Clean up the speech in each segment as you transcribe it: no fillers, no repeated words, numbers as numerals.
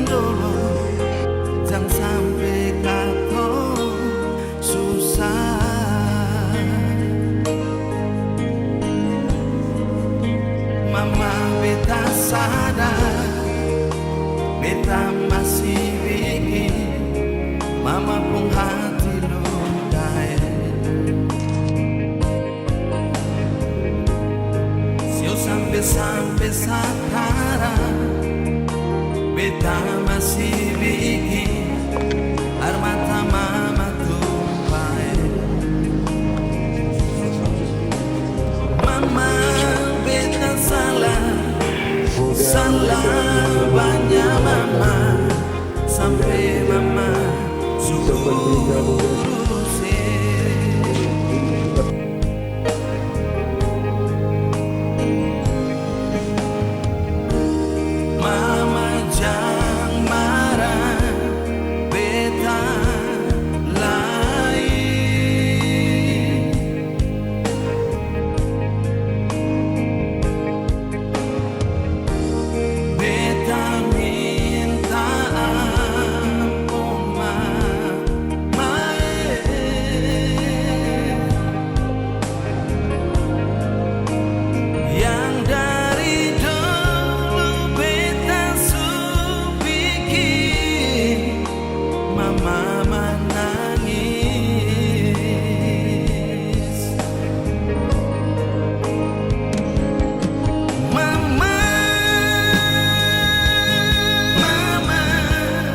dulu, jangan sampai kau susah. Mama beta sadar, beta masih bikin mama pun hati lukai. Sio sampai sekarang beta masih bikin air mata mama tumpah. Mama beta salah banyak mama, sampai mama suruh mama jangan marah, beta lain. Beta minta ampun mama, yang dari dulu beta bikin mama menangis. Mama,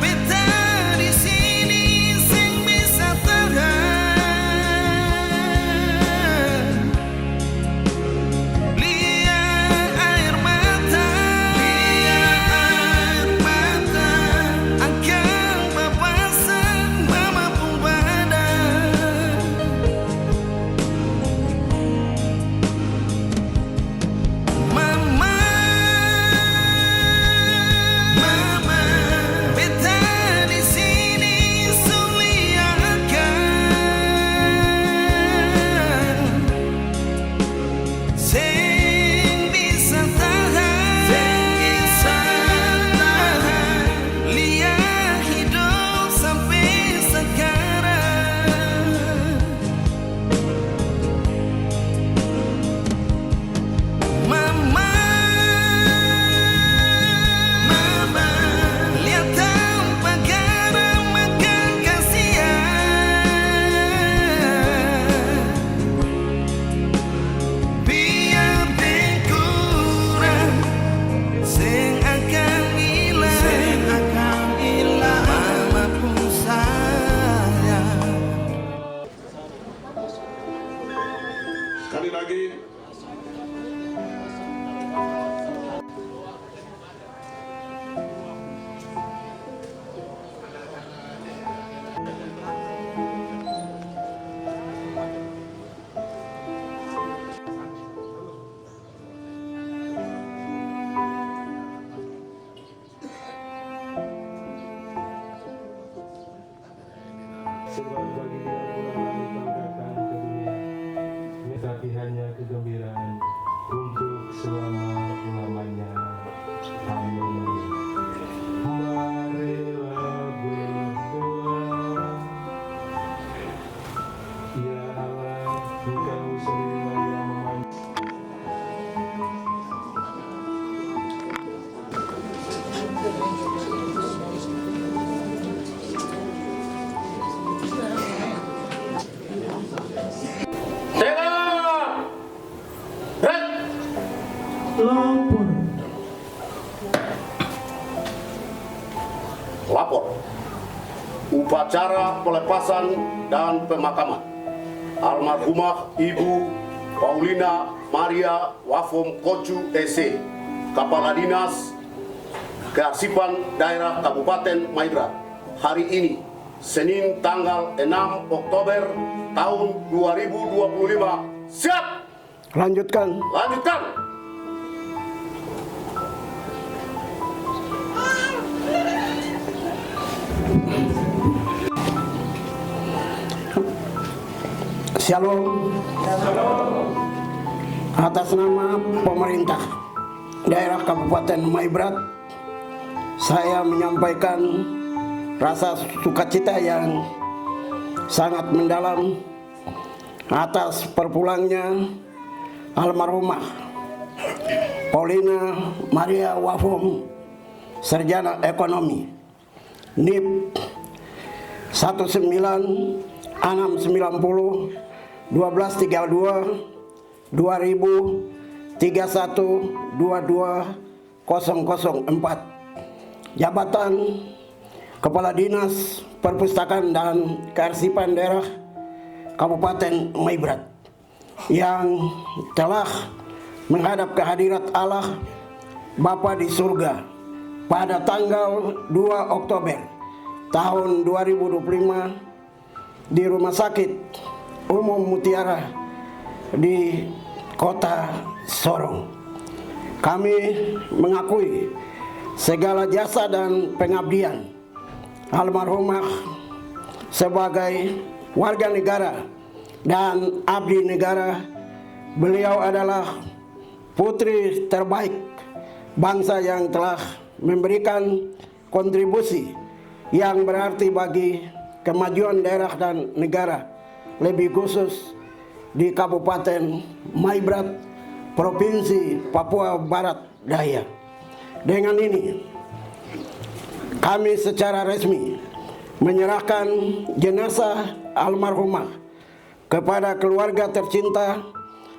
beta di sini sing bisa tahan. Lihat air mata akan babasah mama pun badan. Mama, beta di sini suliakan sing bisa tahan, lihat hidup sampai sekarang. Mama, lihat tanpa garam makan kasihan. Biar berkurang, sing akan hilang, mama pun sayang. Sekali lagi, sebab bagi dia pulang dibanggakan ke dunia, tapi hanya kegembiraan untuk selama-lamanya. Amin. Marilah berdoa. Ya Allah, Engkau sendirilah yang memanggil. lapor upacara pelepasan dan pemakaman almarhumah Ibu Paulina Maria Wafom Kocu SC, Kepala Dinas Kearsipan Daerah Kabupaten Maibrat, hari ini Senin tanggal 6 Oktober tahun 2025. Siap? Lanjutkan. Lanjutkan. Shalom. Atas nama pemerintah daerah Kabupaten Maibrat, saya menyampaikan rasa sukacita yang sangat mendalam atas perpulangnya almarhumah Paulina Maria Wafom, sarjana ekonomi, NIP 19690 1232 2000 3122 0004, jabatan Kepala Dinas Perpustakaan dan Kearsipan Daerah Kabupaten Maibrat, yang telah menghadap kehadirat Allah Bapa di surga pada tanggal 2 Oktober tahun 2025 di Rumah Sakit Umum Mutiara di Kota Sorong. Kami mengakui segala jasa dan pengabdian almarhumah sebagai warga negara dan abdi negara. Beliau adalah putri terbaik bangsa yang telah memberikan kontribusi yang berarti bagi kemajuan daerah dan negara, lebih khusus di Kabupaten Maibrat, Provinsi Papua Barat Daya. Dengan ini, kami secara resmi menyerahkan jenazah almarhumah kepada keluarga tercinta.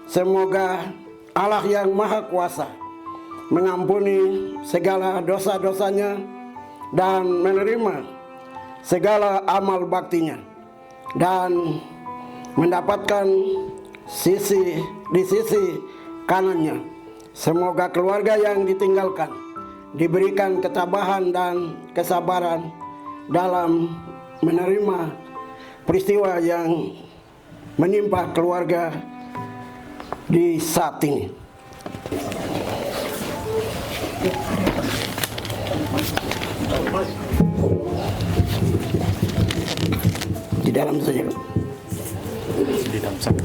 Semoga Allah yang Maha Kuasa mengampuni segala dosa-dosanya dan menerima segala amal baktinya, dan mendapatkan di sisi kanannya. Semoga keluarga yang ditinggalkan diberikan ketabahan dan kesabaran dalam menerima peristiwa yang menimpa keluarga di saat ini. Di dalam saja. Di dalam saja.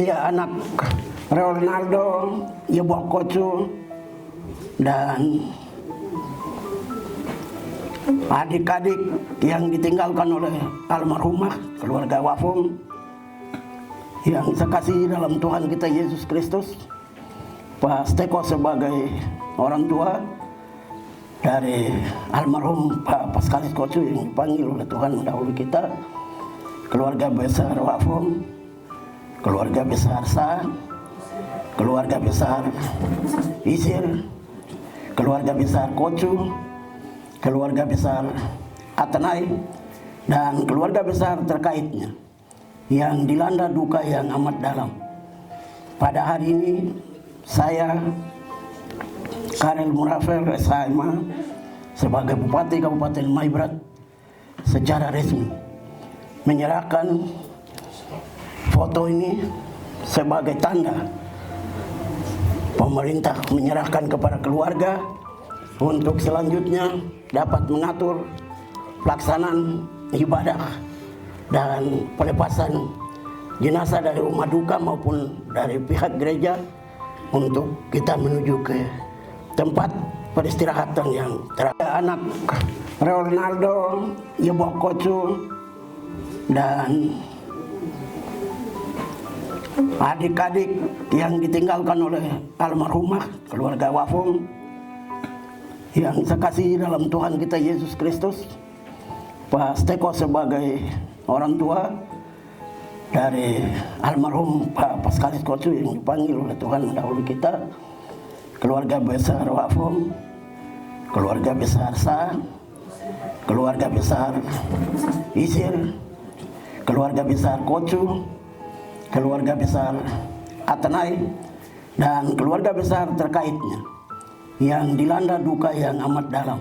Ya, anak Ronaldo, Ibu Kocu, dan adik-adik yang ditinggalkan oleh almarhumah keluarga Wafom yang saya kasih dalam Tuhan kita Yesus Kristus, Pak Steko sebagai orang tua dari almarhum Pak Paskalis Kocu yang dipanggil oleh Tuhan mendahului kita, keluarga besar Wafom, keluarga besar Sa, keluarga besar Isir, keluarga besar Kocu, keluarga besar Atenai, dan keluarga besar terkaitnya yang dilanda duka yang amat dalam. Pada hari ini saya, Karel Murafel SHMA, sebagai Bupati Kabupaten Maibrat, secara resmi menyerahkan foto ini sebagai tanda pemerintah menyerahkan kepada keluarga untuk selanjutnya dapat mengatur pelaksanaan ibadah dan pelepasan jenazah dari rumah duka maupun dari pihak gereja untuk kita menuju ke tempat peristirahatan yang terakhir. Anak Ronaldo, Ibu Kocu, dan adik-adik yang ditinggalkan oleh almarhumah keluarga Wafom yang saya kasih dalam Tuhan kita Yesus Kristus, Pak Steko sebagai orang tua dari almarhum Pak Paskalis Kocu yang dipanggil oleh Tuhan mendahului kita, keluarga besar Wafom, keluarga besar Sa, keluarga besar Isir, keluarga besar Kocu, keluarga besar Atenai, dan keluarga besar terkaitnya yang dilanda duka yang amat dalam.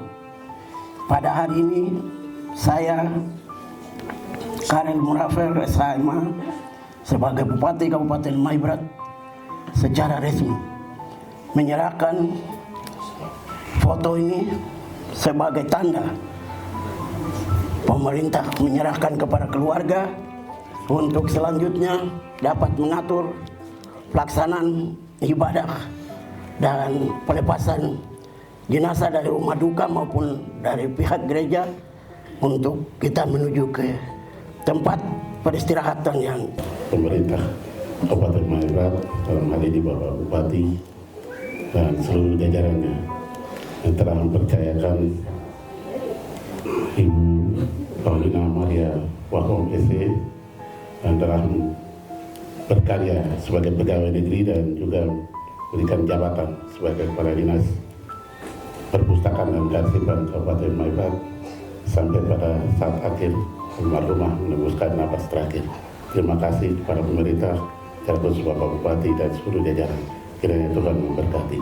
Pada hari ini saya, Karel Murafel SHMA, sebagai Bupati Kabupaten Maibrat, secara resmi menyerahkan foto ini sebagai tanda pemerintah menyerahkan kepada keluarga untuk selanjutnya dapat mengatur pelaksanaan ibadah dan pelepasan jenazah dari rumah duka maupun dari pihak gereja untuk kita menuju ke tempat peristirahatan yang pemerintah Kabupaten Maibrat, dalam hal ini Bapak Bupati dan seluruh jajarannya yang telah mempercayakan Ibu Paulina Maria Wafom SE dan telah berkarya sebagai pegawai negeri dan juga berikan jabatan sebagai kepala dinas perpustakaan dan kearsipan Kabupaten Maibrat sampai pada saat akhir almarhumah menembuskan napas terakhir. Terima kasih kepada pemerintah, terkhusus Bapak Bupati dan seluruh jajaran. Kiranya Tuhan memberkati.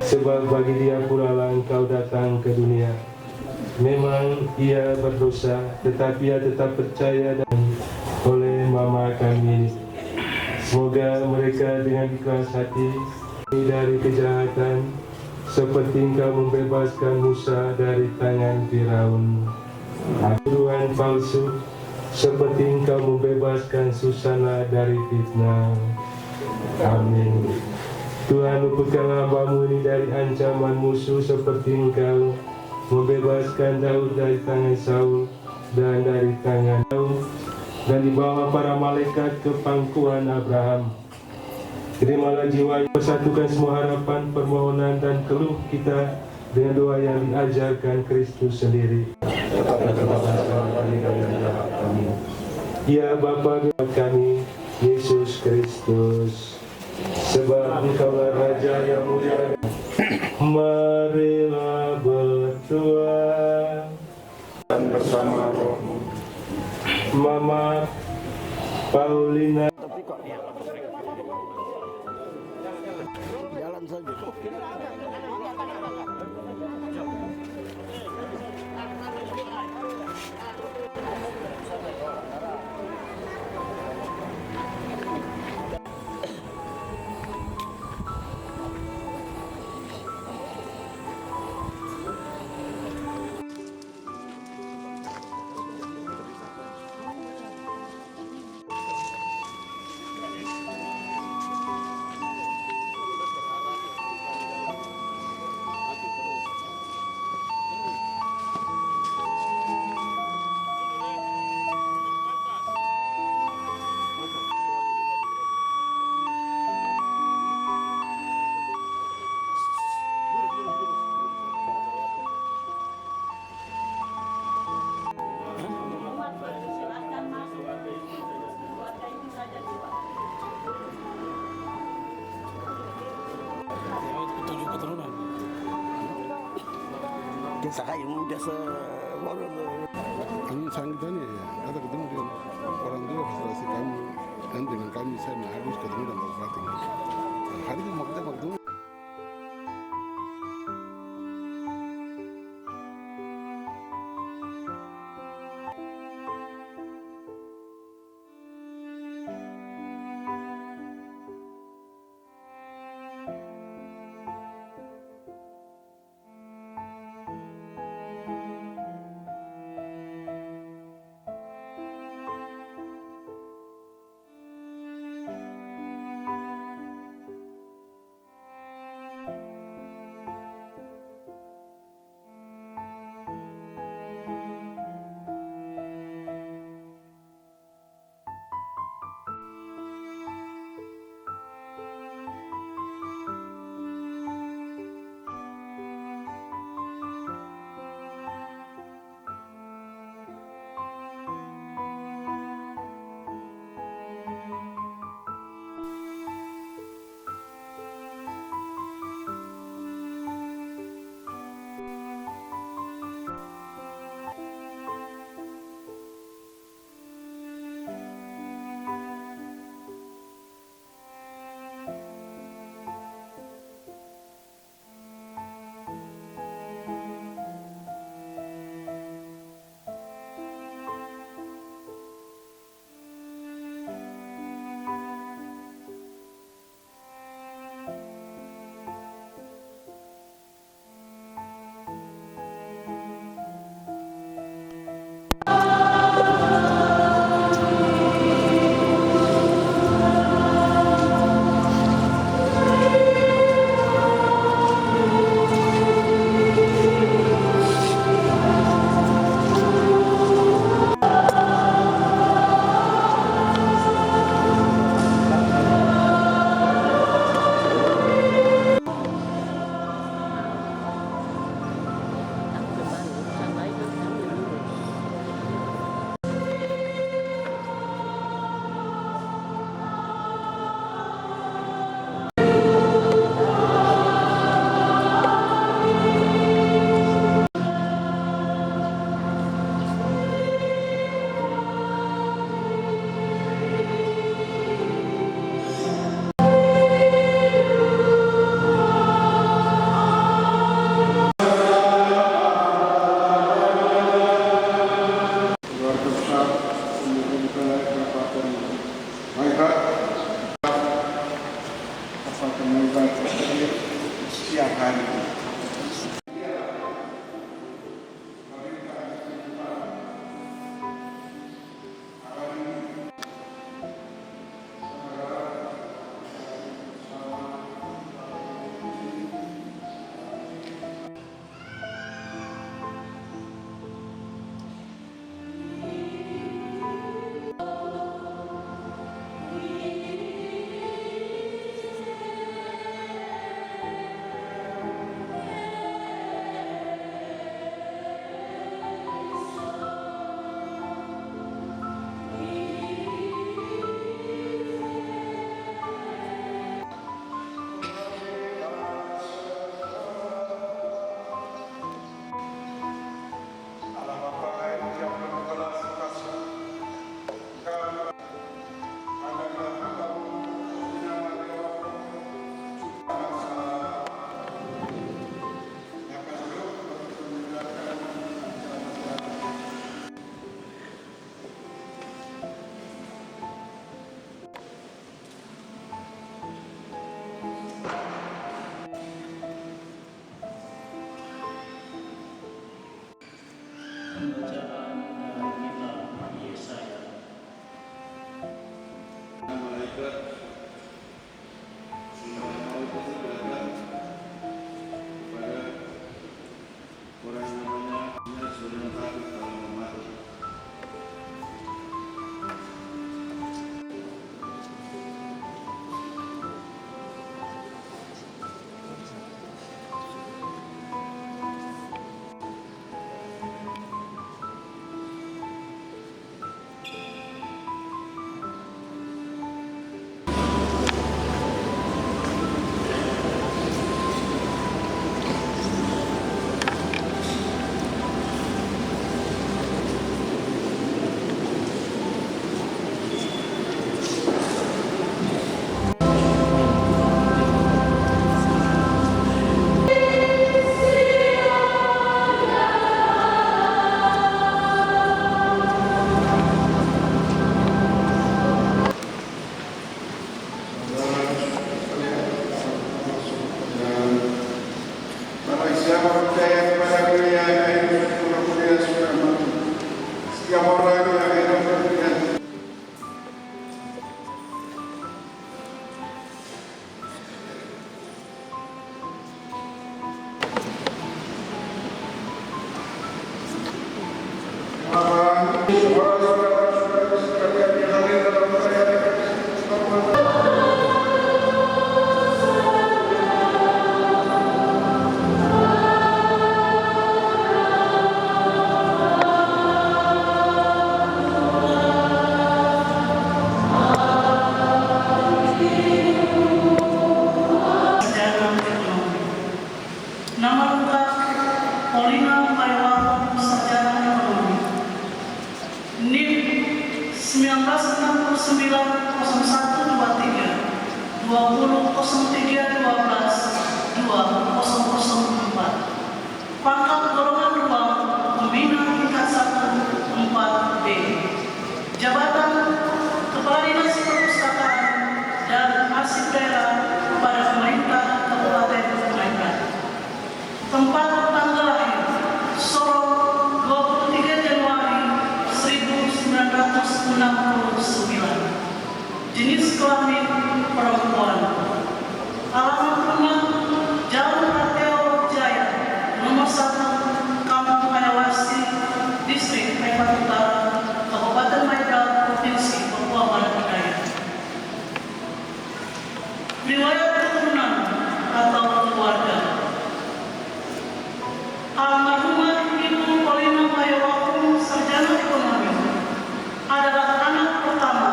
Sebab bagi dia pula lah engkau datang ke dunia. Memang ia berdosa, tetapi ia tetap percaya dan oleh mama kami. Semoga mereka dengan ikhlas hati dari kejahatan, seperti engkau membebaskan Musa dari tangan Firaun. Tuduhan palsu, seperti engkau membebaskan Susana dari fitnah. Amin. Tuhan, luputkanlah hamba-Mu ini dari ancaman musuh, seperti engkau membebaskan Daud dari tangan Saul dan dari tangan Daud, dan dibawa para malaikat ke pangkuan Abraham. Terimalah jiwa, persatukan semua harapan, permohonan dan keluh kita dengan doa yang diajarkan Kristus sendiri. Ya Bapa kami, Yesus Kristus, sebab Engkaulah Raja yang mulia. Marilah berdoa dan bersama rohmu. Mama Paulina, jalan saja. Kisah kayu muda Kami sangat tanya ya, kata ketemu dengan orang tua frustrasi kami dan dengan kami saya harus ketemu dengan Bapak Bupati. Hari ini mau kita ketemu. siang hari ini. Pangkat golongan 2, pembina tingkat 1, 4B. Jabatan Kepala Dinas Perpustakaan dan Arsip Daerah kepada Pemerintah Kabupaten Maibrat. Tempat tanggal lahir Sorong 23 Januari 1969. Jenis kelamin perempuan. Alamat rumah Jalan Rateo Jaya, nomor 1, Kampung Ayawasi, Distrik Maibrat Utara, Kabupaten Maibrat, Provinsi Papua Barat Daya. Riwayat keturunan atau keluarga. Almarhumah Ibu Paulina Mayawakum, sarjana ekonomi, adalah anak pertama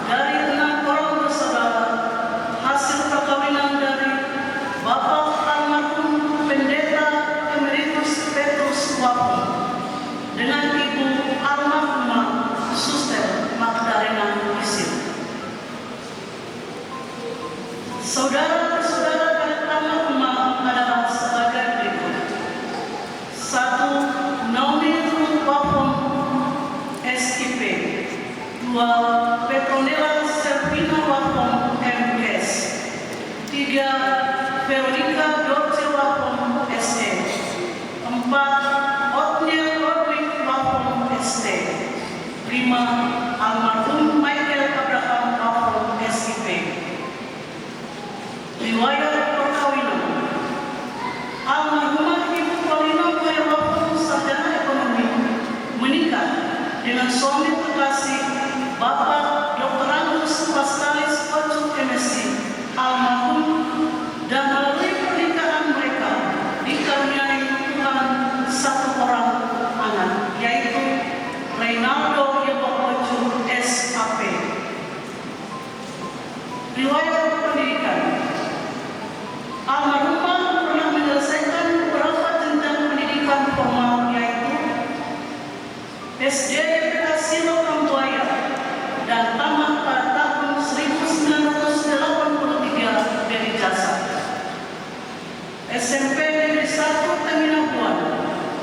dari 6 orang bersaudara hasil perkawinan dari Bapak almarhum Pendeta Emeritus Petrus Wakum dengan Ibu almarhumah Suster Magdalena Isil. Saudara-saudara dari almarhumah adalah sebagai berikut. 1. Naomi Ruth Wakum, SIP. 2. Petronella Servina Wakum, MKes. 3. Veronica George 4. Othniel Roderick Wafom ST. 5. Almarhum Michael Abraham Wafom SIP. Riwayat perkawinan. Almarhumah Ibu Paulina Maria Wafom sarjana ekonomi menikah dengan suami terkasih Bapak Dr. Agus Paskalis Kocu MSc almarhum, dan melalui pernikahan mereka dikaruniai Tuhan satu orang anak, yaitu Reynaldo Yebo Kocu SAP. Riwayat pendidikan. Almarhumah pernah menyelesaikan beberapa jenjang pendidikan formal, yaitu SD YPK Silo Kambuaya dan tamat pada tahun 1983 dari Jasa. SMP Negeri 1 Teminabuan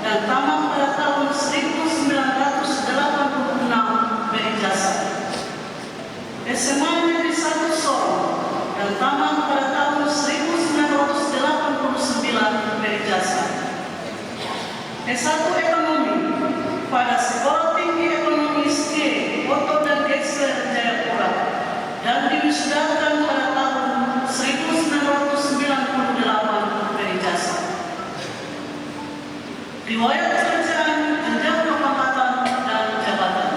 dan tamat pada tahun 1986 dari Jasa. SMA Negeri 1 Solo dan tamat pada tahun 1989 dari Jasa. S1 Ekonomi pada Sekolah Tinggi Ekonomi SG Oto dan Geisler Jayapura dan diwisudakan pada tahun 1998 dari Jasa. Riwayat pekerjaan, jenjang kepangkatan dan jabatan.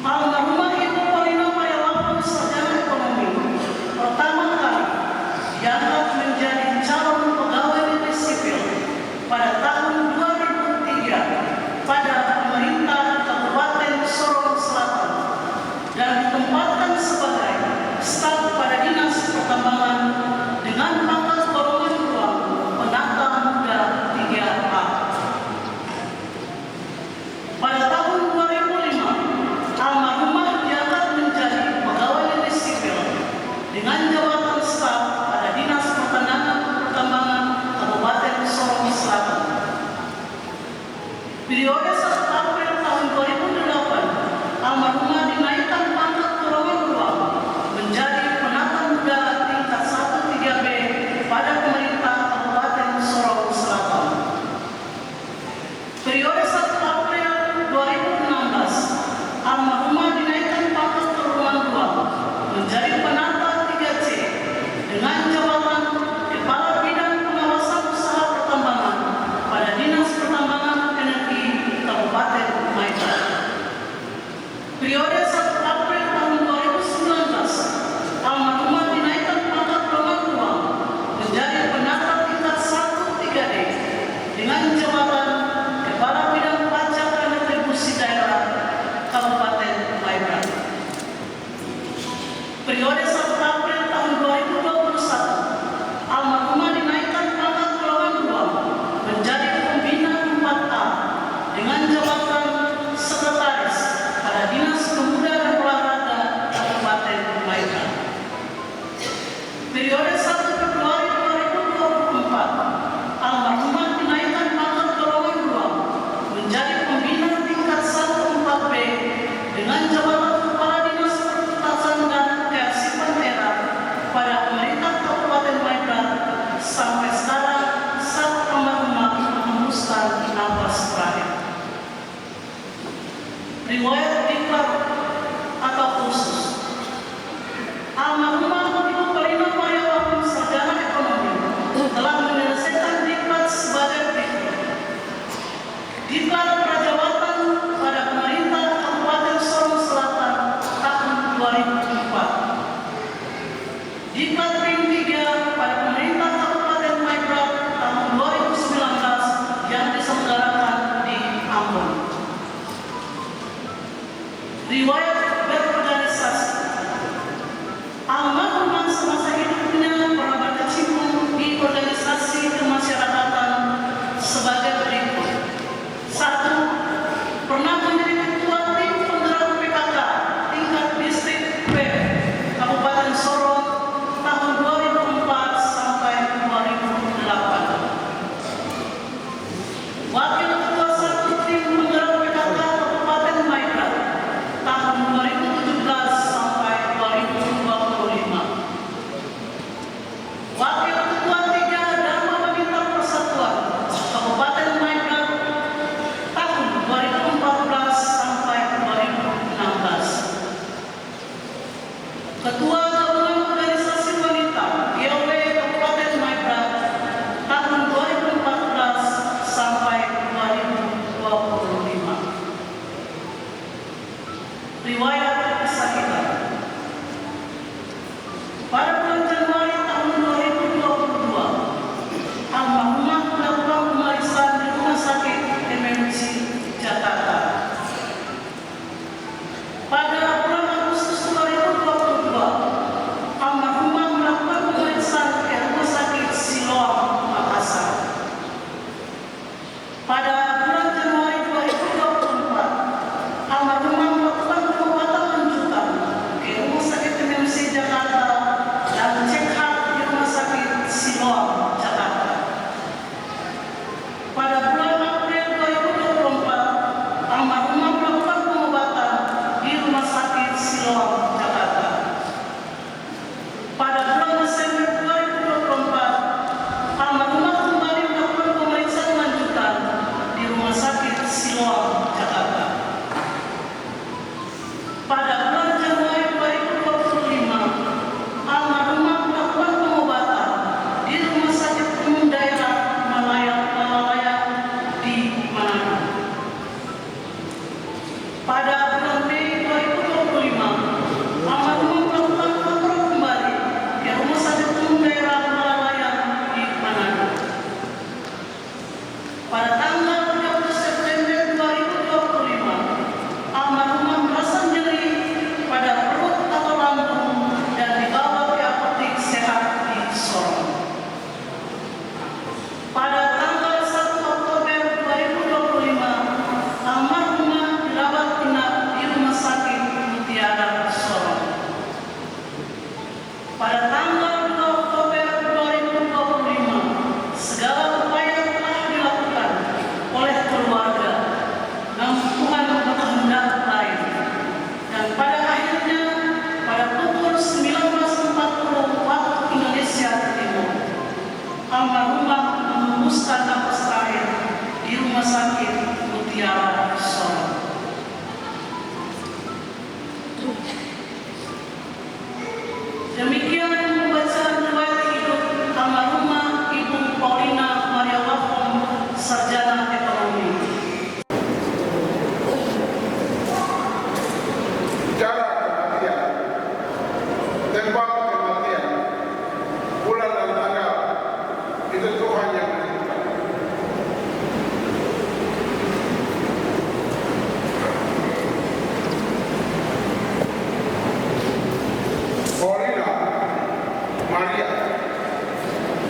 Almarhumah Ibu Paulina Maria Wafom sarjana ekonomi pertama kali diangkat menjadi calon pegawai negeri sipil pada tahun 2003 pada pemerintah Kabupaten Sorong Selatan dan ditempatkan sebagai staf pada Dinas Pertambangan dengan pangkat golongan 2 penata muda 3A. Pada tahun 2005, almarhumah diangkat menjadi pegawai negeri sipil dengan jabatan staf pada Dinas Pertambangan Kabupaten Sorong Selatan. Periode 1 April tahun 2008, almarhumah dinaikkan pangkat golongan 2 menjadi penata muda tingkat 1 3B pada pemerintah Kabupaten Sorong Selatan. Periode 1 April 2016, almarhumah dinaikkan pangkat golongan 2 menjadi penata 3C dengan jabatan Kepala Bidang Pengawasan Usaha Pertambangan pada Dinas Pertambangan Energi Kabupaten Maitra. Periode 1 April tahun 2019, almarhumah dinaikkan pangkat golongan 2 menjadi penata tingkat 1 3D dengan jabatan Kepala Bidang Pajak dan Retribusi Daerah Kabupaten Maitra. Periode 1 April tahun 2021, almarhumah dinaikkan pangkat golongan 2 menjadi pembina 4A dengan jabatan sekretaris pada Dinas Pemuda dan Olahraga Kabupaten Maitra. Periode 1 Februari 2024, almarhumah dinaikkan pangkat golongan 2 menjadi pembina tingkat 1 4B dengan jabatan Kepala Dinas Pertutasan dan Kearsipan Daerah pada pemerintah Kabupaten Maitra sampai sekarang saat almarhumah menghembuskan nafas terakhir. Riwayat diklat atau kursus. Almarhumah Ibu Paulina Maria Wafom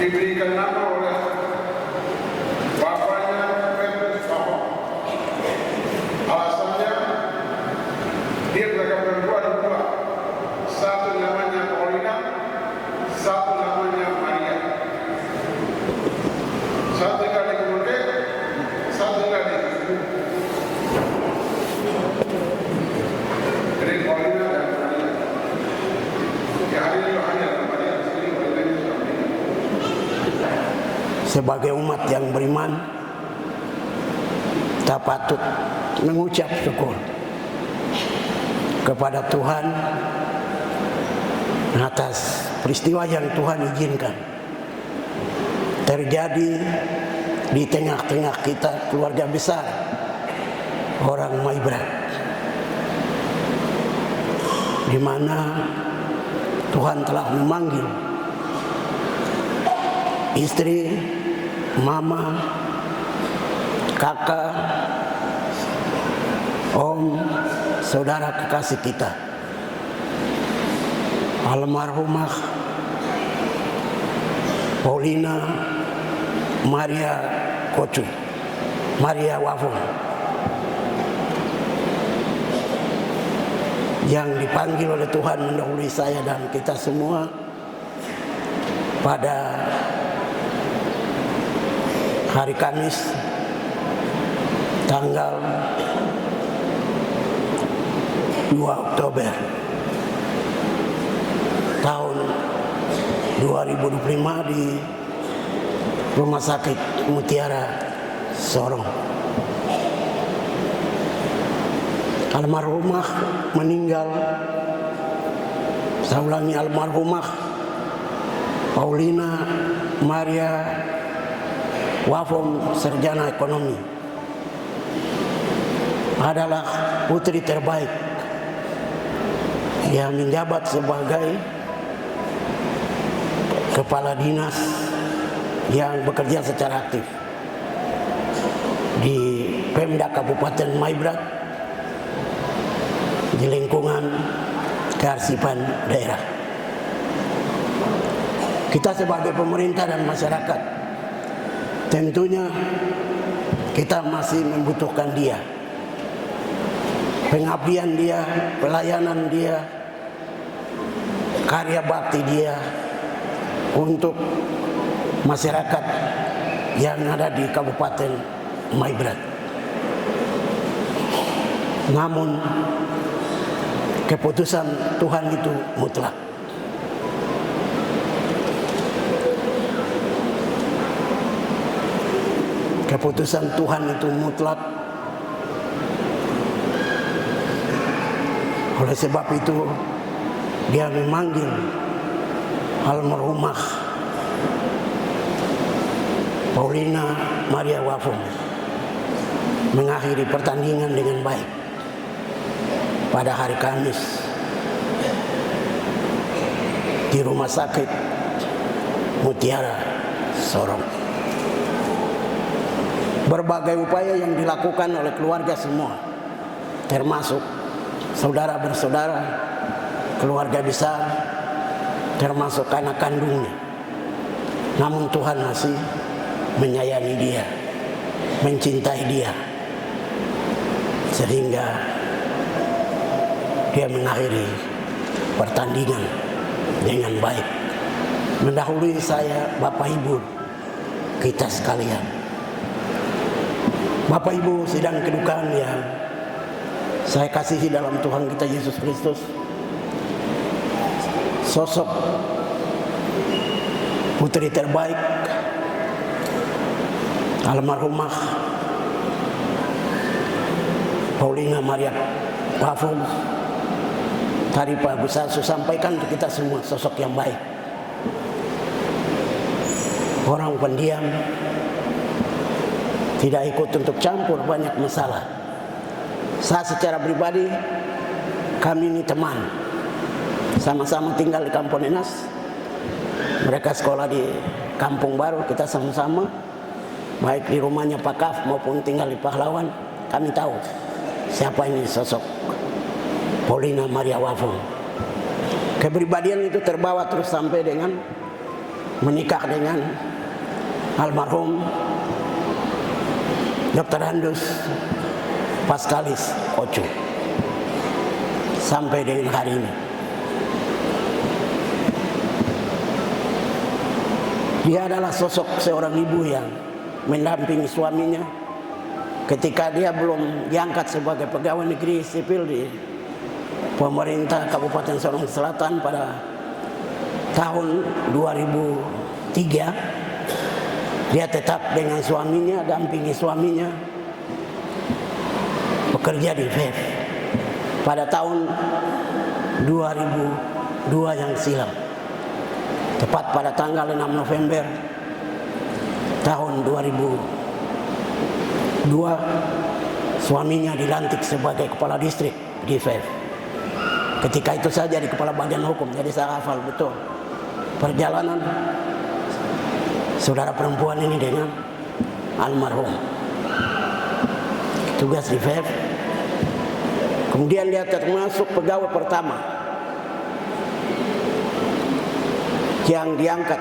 diberikan nama oleh bapaknya Petrus Ahok. Alasannya dia mereka berdua, satu namanya Paulina, satu namanya Maria. Satu kali kemudian, satu kali. Jadi Paulina dan Maria. Ya hari ini hanya Maria sendiri, Paulina itu sudah meninggal. Sebagai umat yang beriman, kita patut mengucap syukur kepada Tuhan atas peristiwa yang Tuhan izinkan terjadi di tengah-tengah kita, keluarga besar orang Maibrat, di mana Tuhan telah memanggil istri, mama, kakak, om, saudara kekasih kita, almarhumah Paulina Maria Kocu, Maria Wafom, yang dipanggil oleh Tuhan mendahului saya dan kita semua pada hari Kamis tanggal 2 Oktober tahun 2025 di Rumah Sakit Mutiara Sorong. Almarhumah meninggal, saya ulangi, almarhumah Paulina Maria Wafom, sarjana ekonomi, adalah putri terbaik yang menjabat sebagai kepala dinas yang bekerja secara aktif di Pemda Kabupaten Maibrat di lingkungan kearsipan daerah. Kita sebagai pemerintah dan masyarakat tentunya kita masih membutuhkan dia, pengabdian dia, pelayanan dia, karya bakti dia untuk masyarakat yang ada di Kabupaten Maibrat. Namun keputusan Tuhan itu mutlak. Keputusan Tuhan itu mutlak. Oleh sebab itu dia memanggil almarhumah Paulina Maria Wafom mengakhiri pertandingan dengan baik pada hari Kamis di Rumah Sakit Mutiara Sorong. Berbagai upaya yang dilakukan oleh keluarga semua, termasuk saudara bersaudara, keluarga besar, termasuk anak kandungnya. Namun Tuhan masih menyayangi dia, mencintai dia, sehingga dia mengakhiri pertandingan dengan baik. Mendahului saya, Bapak Ibu, kita sekalian. Bapak Ibu, sidang kedukaan yang saya kasihi dalam Tuhan kita Yesus Kristus, sosok putri terbaik almarhumah Paulina Maria Wafom tadi Pak Gus Arsu sampaikan untuk kita semua, sosok yang baik, orang pendiam, tidak ikut untuk campur banyak masalah. Saya secara pribadi, kami ini teman, sama-sama tinggal di Kampung Nenas, mereka sekolah di Kampung Baru, kita sama-sama baik di rumahnya Pak Kaf maupun tinggal di Pahlawan. Kami tahu siapa ini sosok Paulina Maria Wafom. Kepribadian itu terbawa terus sampai dengan menikah dengan almarhum Dr. Andus Paskalis Kocu sampai dengan hari ini. Dia adalah sosok seorang ibu yang mendampingi suaminya ketika dia belum diangkat sebagai pegawai negeri sipil di pemerintah Kabupaten Sorong Selatan pada tahun 2003. Dia tetap dengan suaminya, dampingi suaminya bekerja di VEF pada tahun 2002 yang silam. Tepat pada tanggal 6 November tahun 2002, suaminya dilantik sebagai kepala distrik di VEF. Ketika itu saja di kepala bagian hukum, jadi saya hafal betul perjalanan saudara perempuan ini dengan almarhum. Tugas di VEF. Kemudian dia termasuk pegawai pertama yang diangkat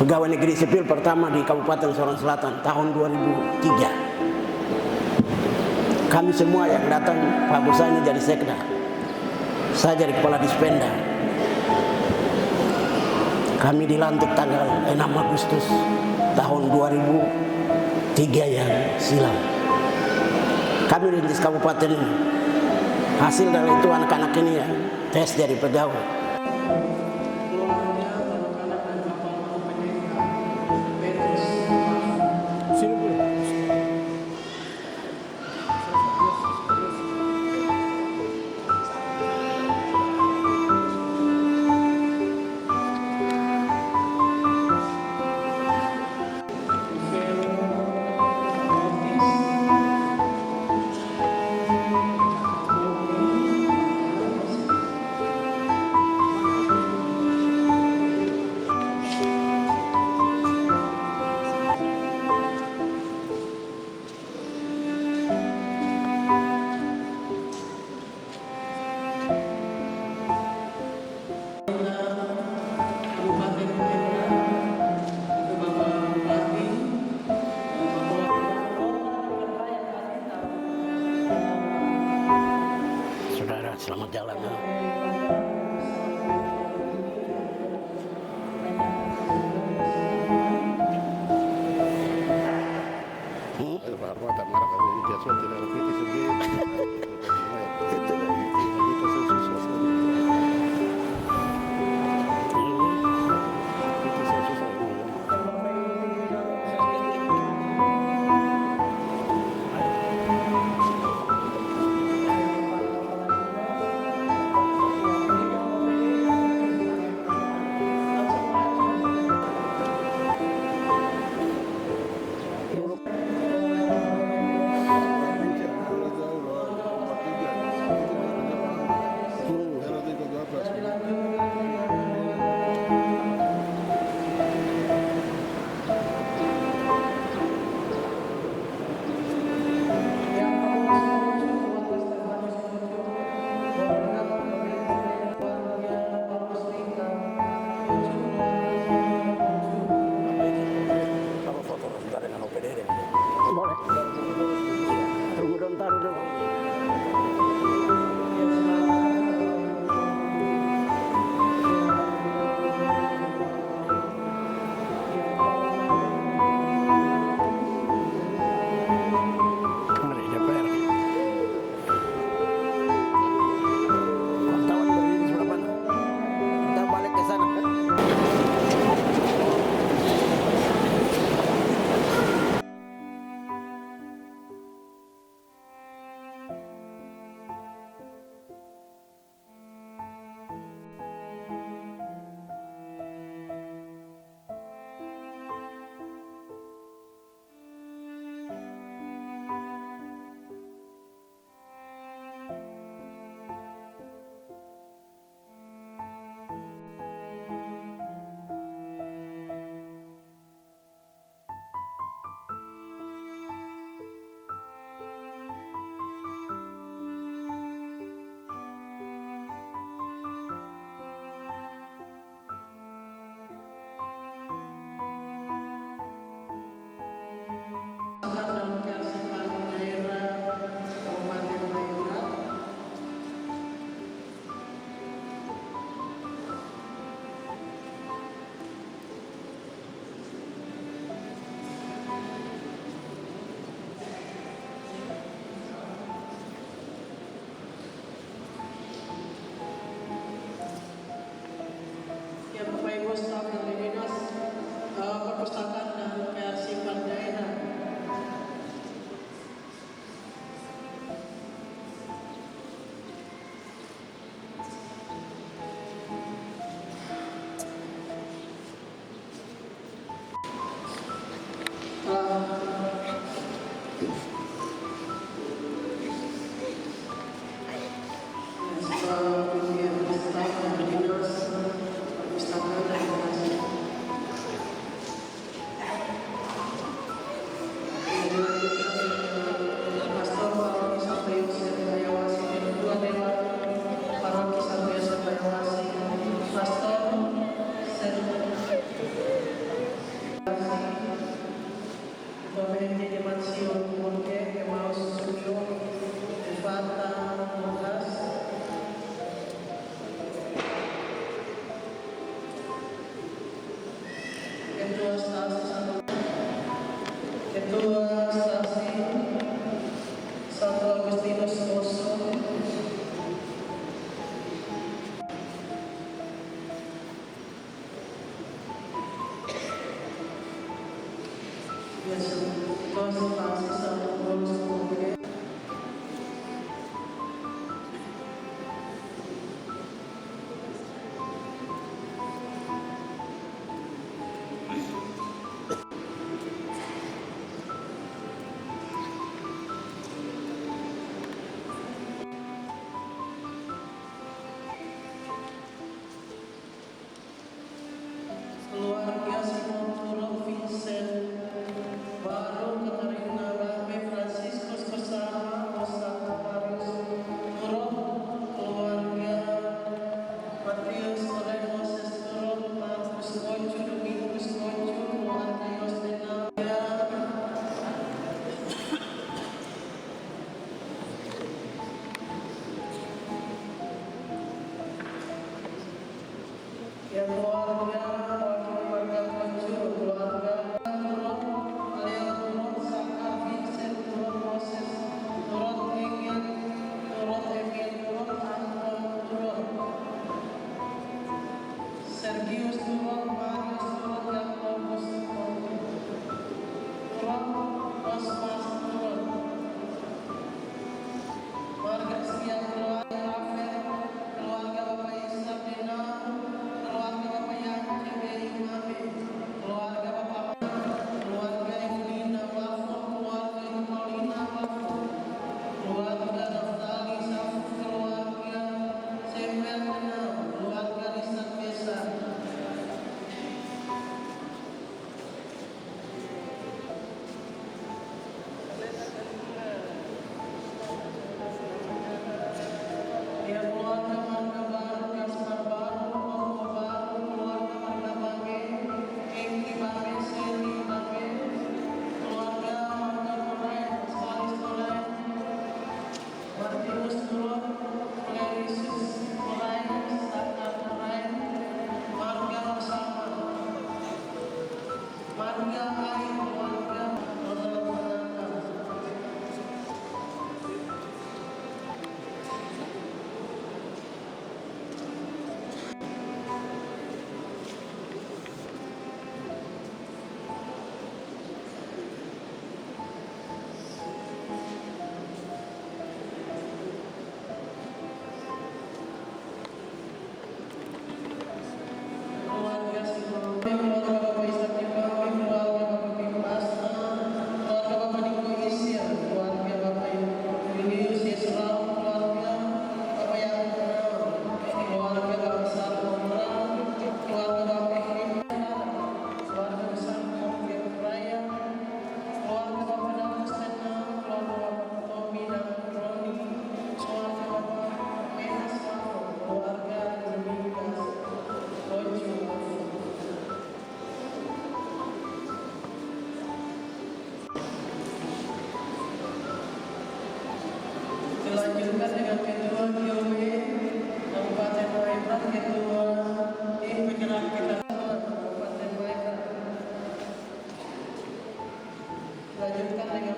pegawai negeri sipil pertama di Kabupaten Sorong Selatan tahun 2003. Kami semua yang datang, Pak Busani jadi sekda, saya jadi kepala dispenda. Kami dilantik tanggal 6 Agustus tahun 2003 yang silam. Kami rintis kabupaten ini. Hasil dari itu anak-anak ini ya tes jadi pegawai. Ketua Saksi Santo Agustinus Oso, Ketua Saksi Santo Paulus Koke, keluarga Simon Turok Vincent Baru Katarina Rame Franciscus Bersama Osaka Marius Turok, keluarga Matius Olen Moses Turok, Marcus Kocu, Domingus Kocu, keluarga Yosdena yang keluarga keluarga Kocu, keluarga Turok, Leo Turok, Saka Vincent Turok, Moses Turok, Emil Turok, Anton Turok, Sergius Turok, Marius Turok, Yakobus Turok, Osmas Turok, keluarga sekian keluarga Rafael, keluarga Bapak Isa Dena, keluarga Bapak Yanti Beri Mame, keluarga Bapak keluarga Evelina Bafo, keluarga Paulina Bafo, keluarga Naftali Safu, keluarga Semel Dena, keluarga Risa Besa, ya keluarga Marga Baru, Kaspar Baru, Oko Baru, keluarga Marga Bage, Engki Bage, Seri Bage, keluarga Marga Korai, Salis Korai, Martinus Turok, Clarisius Korai, Saka Korai, Marga Bersama, Marga Air, keluarga Ronald Manaka. Keluarga Simon, keluarga Bapak Isa Tibawi, keluarga Bapak Pimpasna, keluarga Bapak Niko Isya, keluarga Bapak Julius Yesrau, keluarga Bapak Yanto, keluarga Bapak Sarmondra, keluarga Bapak Him, keluarga besar Kompi Raya, keluarga Bapak Damas Tena, keluarga Bapak Tommy dan Roni, keluarga Bapak Menas Wafo, keluarga Domingas Kocu. Dilanjutkan dengan Ketua GOW Kabupaten Waimran, Ketua Tim Penyerang Kita Kabupaten Waimran. Dilanjutkan dengan